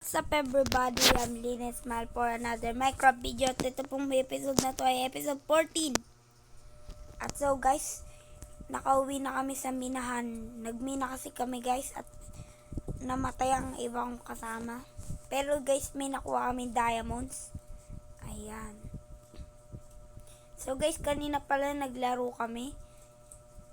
What's up everybody, I'm Linus Mal for another Minecraft video. At ito pong episode na to ay episode 14. At so guys, nakauwi na kami sa minahan. Nagmina kasi kami guys at namatay ang ibang kasama. Pero guys, may nakuha kami diamonds. Ayan. So guys, kanina pala naglaro kami.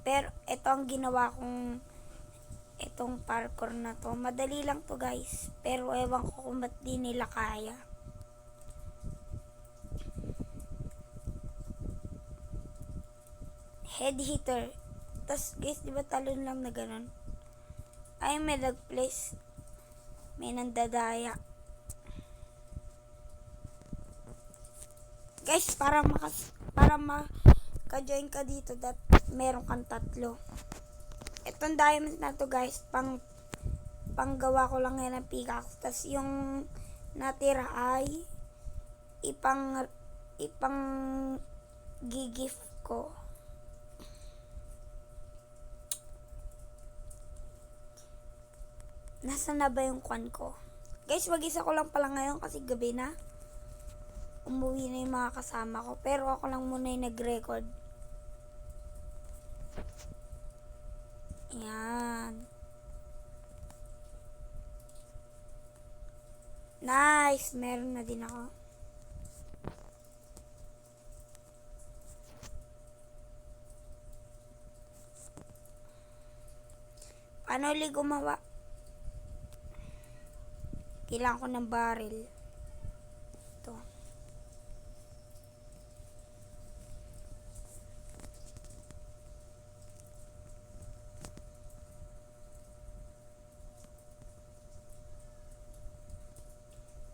Pero ito ang ginawa kong itong parkour na to. Madali lang to guys. Pero ewan ko kung ba't di nila kaya. Head hitter. Tas guys, di ba talon lang na ganun? Ay, may nag-place. May nandadaya. Guys, para maka-join ka dito, meron kang 3. Itong diamond na to guys, panggawa ko lang yan ng pickaxe. Tas yung natira ay ipang gigift ko. Nasaan na ba yung kwan ko? Guys, mag-isa ko lang pala ngayon kasi gabi na. Umuwi na yung mga kasama ko. Pero ako lang muna yung nag-record. Yan. Nice! Meron na din ako. Paano ulit gumawa? Kailangan ko ng barrel. Ito.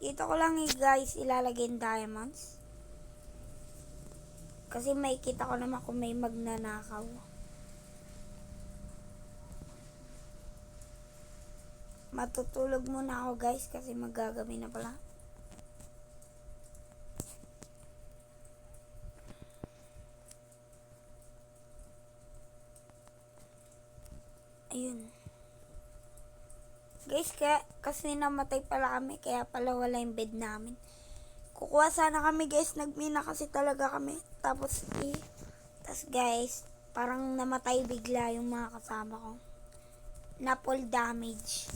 Dito ko lang guys ilalagay yung diamonds. Kasi may kita ko naman kung may magnanakaw. Matutulog muna ako guys kasi magagabi na pala. Ayun. Guys, kasi namatay pala kami, kaya pala wala yung bed namin. Kukuha sana kami guys, nagmina kasi talaga kami. Tapos guys, parang namatay bigla yung mga kasama ko. Na full damage.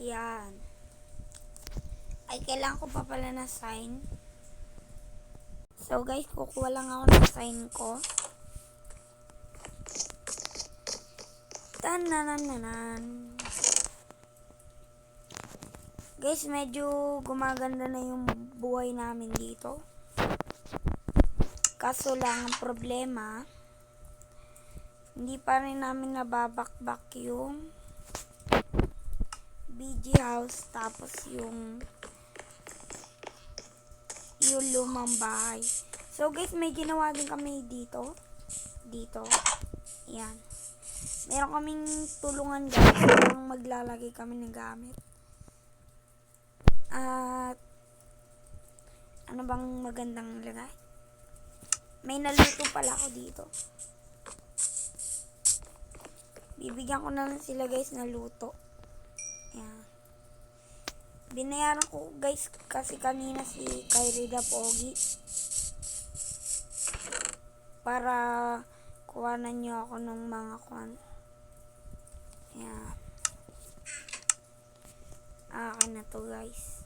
Yan. Ay, kailangan ko pa pala na sign. So guys, kukuha lang ako ng sign ko. Tanananan. Guys, medyo gumaganda na yung buhay namin dito. Kaso lang ang problema, hindi pa rin namin nababakbak yung BG house tapos yung lumang bahay. So guys, may ginawa din kami dito. Yan. Meron kaming tulungan guys. Parang maglalagay kami ng gamit. At ano bang magandang lagay? May naluto pala ako dito. Bibigyan ko na lang sila guys na luto. Yan. Binayaran ko guys kasi kanina si Kairida Pogi para kuhanan nyo ako ng mga kwan. Yan. Akin na to guys.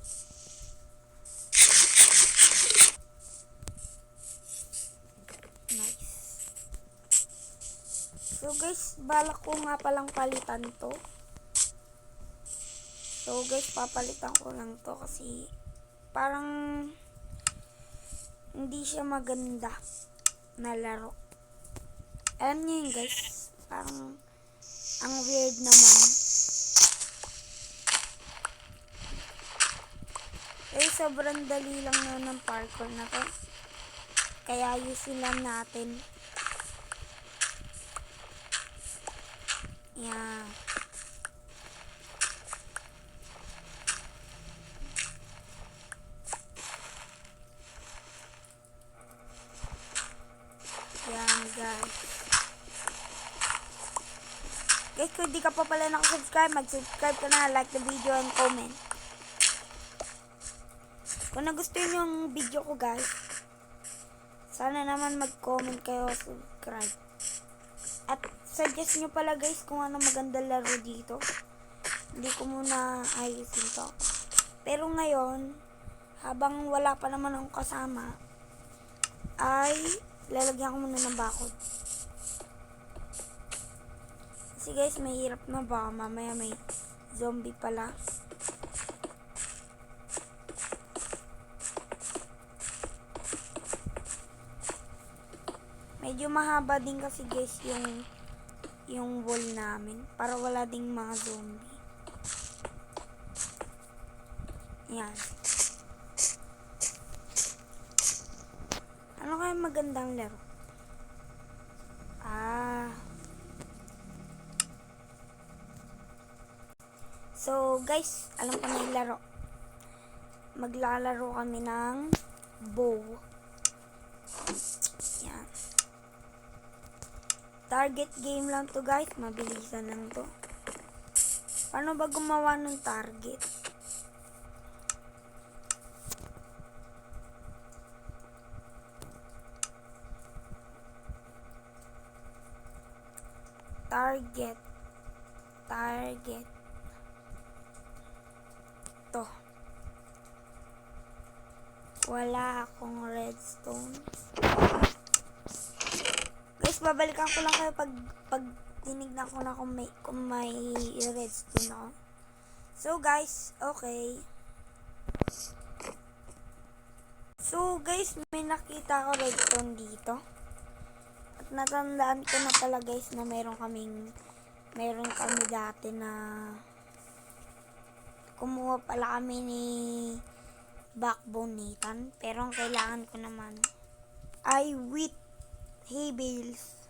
Nice. So guys, balak ko nga palang palitan to. So guys, papalitan ko lang to kasi parang hindi siya maganda na laro. Alam niyo yun guys, parang ang weird naman. Eh, sobrang dali lang yun ng parkour na to. Kaya ayusin lang natin. Yan. Yan guys. Guys, kung di ka pa pala nakasubscribe, mag-subscribe ka na, like the video and comment. Kung nagustuhan nyo yung video ko guys, sana naman mag-comment kayo, subscribe. At suggest nyo pala guys kung ano maganda laro dito. Hindi ko muna ayusin to. Pero ngayon, habang wala pa naman akong kasama, ay lalagyan ko muna ng bakod. Kasi guys, mahirap na ba? Mamaya may zombie pala. Medyo mahaba din kasi guys yung wall namin para wala ding mga zombie. Yan. Ano kaya magandang laro? So guys, alam ko na yung laro. Maglalaro kami ng bow. Yan. Target game lang to guys. Mabilisan lang to. Paano ba gumawa ng target? Target. To. Wala akong redstone. Guys, babalikan ko lang kayo pag tinignan ko na kung may redstone ako. So guys, okay. So guys, may nakita ko redstone dito. At natandaan ko na pala guys na meron kami dati na kumuha pala kami ni Backbone Nathan. Pero ang kailangan ko naman ay wheat hay bales.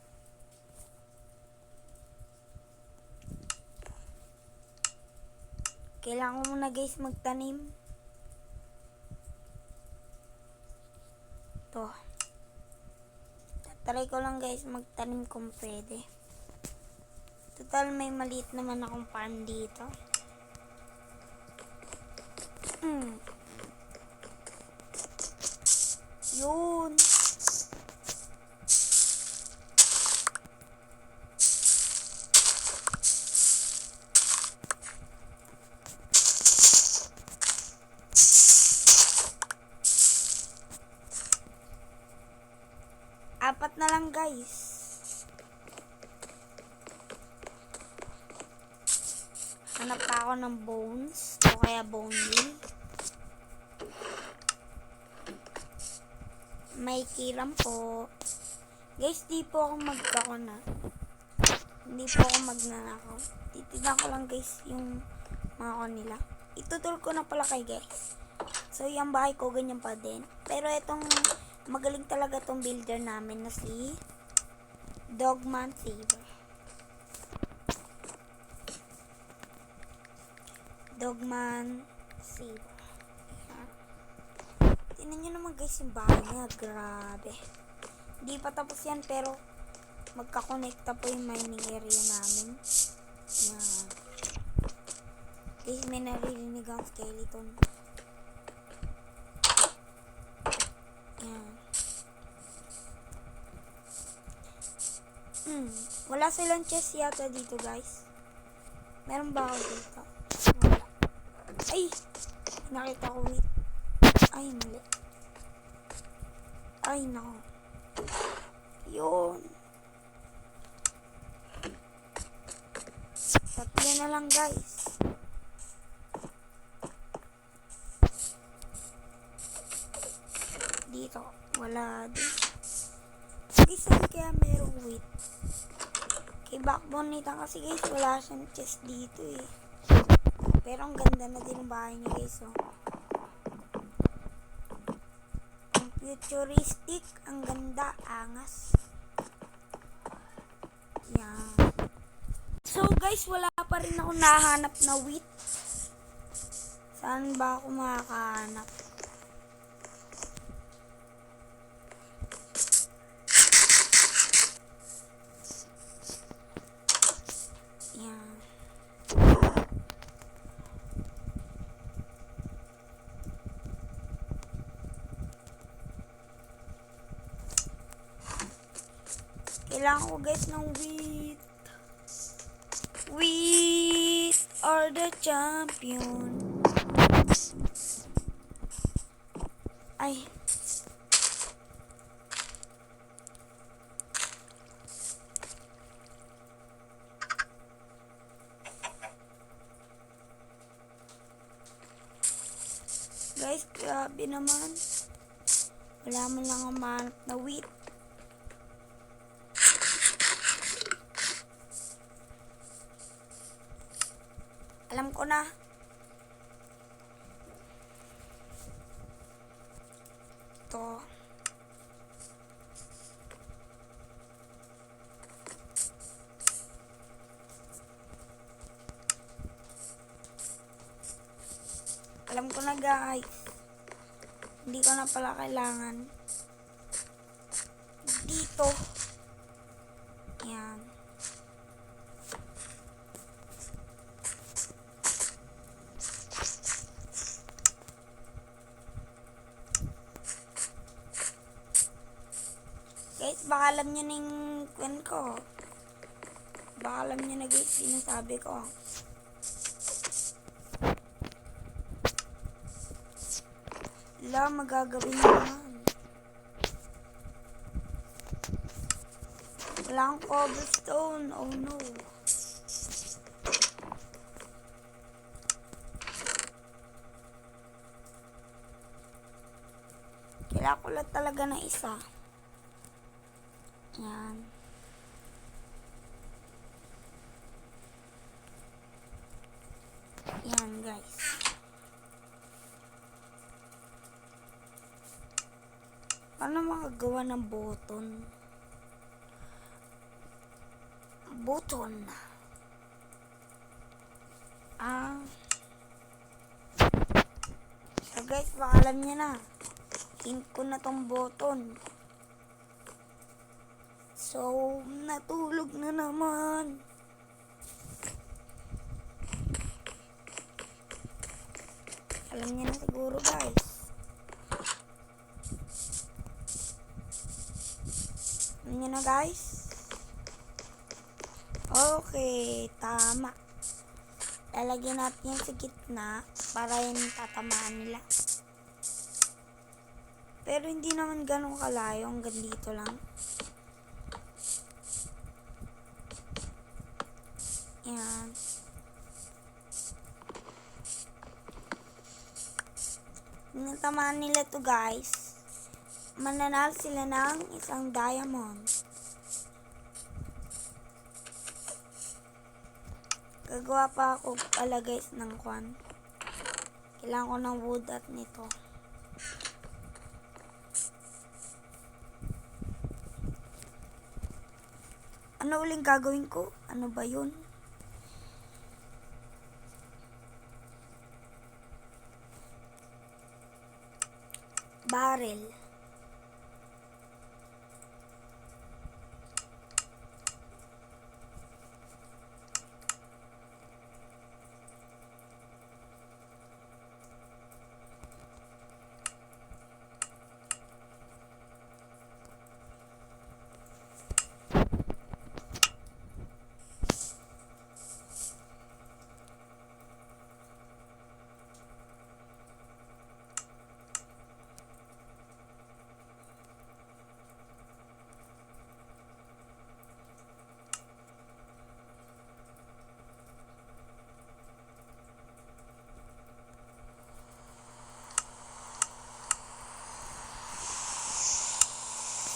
Kailangan ko muna guys magtanim. To. Try ko lang guys magtanim kung pwede. Total may maliit naman akong farm dito. Yun. Apat na lang guys. Hanap pa ako ng bones o kaya bone meal. May kiram po. Guys, di po ako magkakona. Hindi po ako magnanakaw. Titignan ko lang guys yung mga nila. Itutol ko na pala kay guys. So, yung bahay ko ganyan pa din. Pero itong magaling talaga tong builder namin na si Dogman Saver. Dogman Saver. Tingnan nyo naman guys yung bahay niya. Grabe. Hindi pa tapos yan pero magkakonekta po yung mining area namin. Yan. Guys, may naririnig ang skeleton. Yan. Wala silang chest yata dito guys. Meron ba ako dito? Wala. Ay! Nakita ko wait. Ay, mali. Ay, nako. Yun. Tatlo na lang, guys. Dito. Wala din. Guys, saan kaya merong wheat? Kay Backbone Nathan kasi, guys, wala siyang chest dito, eh. Pero ang ganda na din ang bahay niya, guys, oh. Futuristic, ang ganda, angas. Yan. So guys, wala pa rin ako nahanap na wheat. Saan ba ako makakahanap? Yan. Kailangan ko guys ng wheat. We are the champion. Ay. Guys, grabe naman. Wala mo lang ang mahanap na wheat. Alam ko na. Ito. Alam ko na guys. Hindi ko na pala kailangan. Dito. Yan. Guys, baka alam nyo na yung kwen ko. Baka alam nyo na guys, sinasabi ko. Wala, magagawin nyo naman. Wala akong cobblestone. Oh no. Kailangan ko lang talaga ng isa. Yan. Yan guys. Paano makagawa ng button? Button. So guys, baka alam niyo na. Hint ko na tong button. So, natulog na naman. Alam niyo na siguro guys. Alam niyo na guys. Okay, tama. Lalagyan natin yan sa gitna para yung tatamaan nila. Pero hindi naman ganun kalayo, hanggang dito lang. Yan. Natamaan nila to guys. Mananalo sila ng isang diamond. Gagawa pa ako pala guys ng kwan. Kailangan ko ng wood at nito. Ano uling gagawin ko? Ano ba yun? Barrel.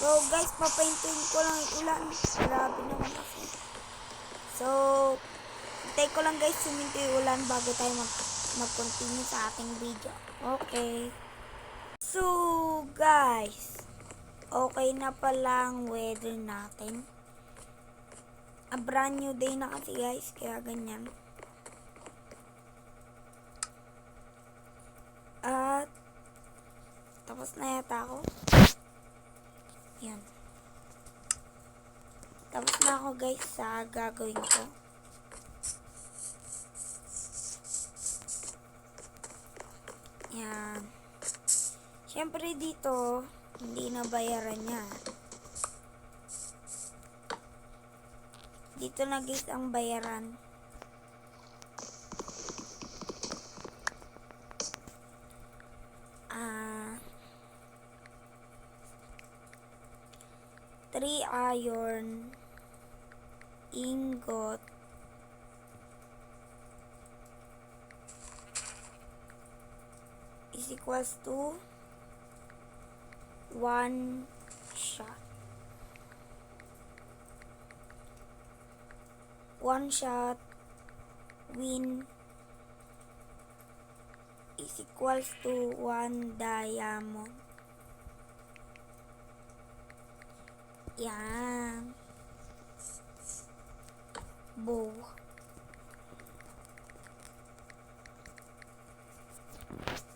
So guys, papaintuin ko lang yung ulan. Grabe naman kasi. So, hintay ko lang guys suminto yung ulan bago tayo mag-continue sa ating video. Okay. So guys, okay na pala ang weather natin. A brand new day na kasi guys, kaya ganyan. At tapos na yata ako. Yan. Tapos na ako guys sa gagawin ko. Yan. Siyempre dito, hindi na bayaran niya. Dito na guys ang bayaran. Three iron ingot is equals to 1 shot. 1 shot win is equals to 1 diamond. Yan. Bow.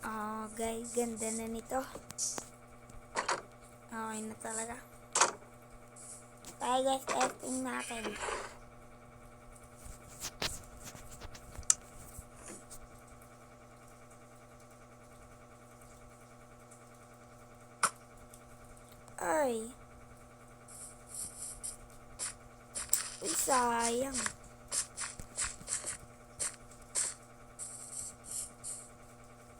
Oh, guys, ganda na nito. Okay na talaga. Kaya guys, testing natin. Ay. Uy, sayang.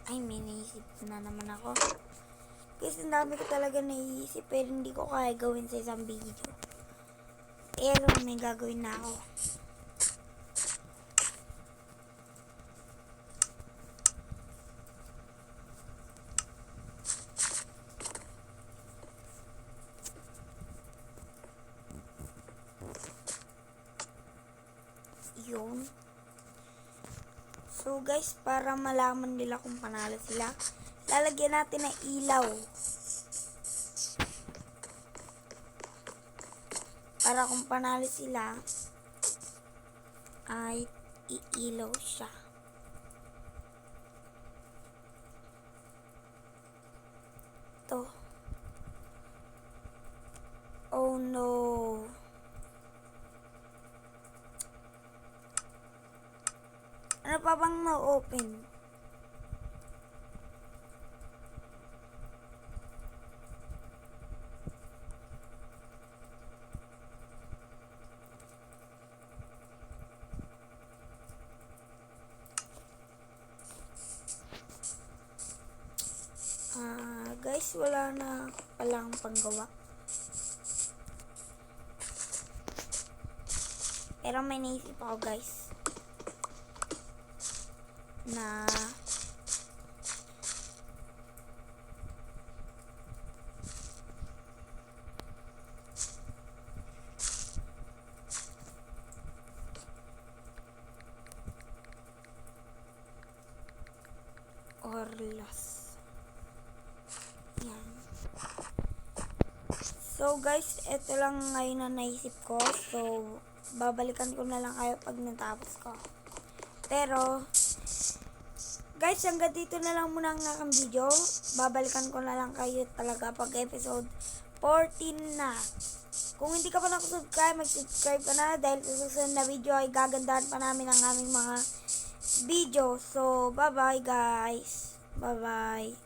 Ay, may naisip na naman ako. Kasi ang dami ko talaga naisip pero hindi ko kaya gawin sa isang video. Pero may gagawin na ako. Yun. So guys, para malaman nila kung panalo sila, lalagyan natin ng ilaw. Para kung panalo sila, ay iilaw siya. To. Oh no. Ano pa bang na-open? Guys, wala na palang panggawa. Pero may naisip ako guys. Na Orlas. Yan. So guys, ito lang ngayon na naisip ko. So, babalikan ko na lang kayo pag natapos ko. Pero guys, hanggang dito na lang muna ang aking video. Babalikan ko na lang kayo talaga pag episode 14 na. Kung hindi ka pa nakasubscribe, mag-subscribe ka na dahil sa susunod na video ay gagandahan pa namin ang aming mga video. So, bye-bye guys. Bye-bye.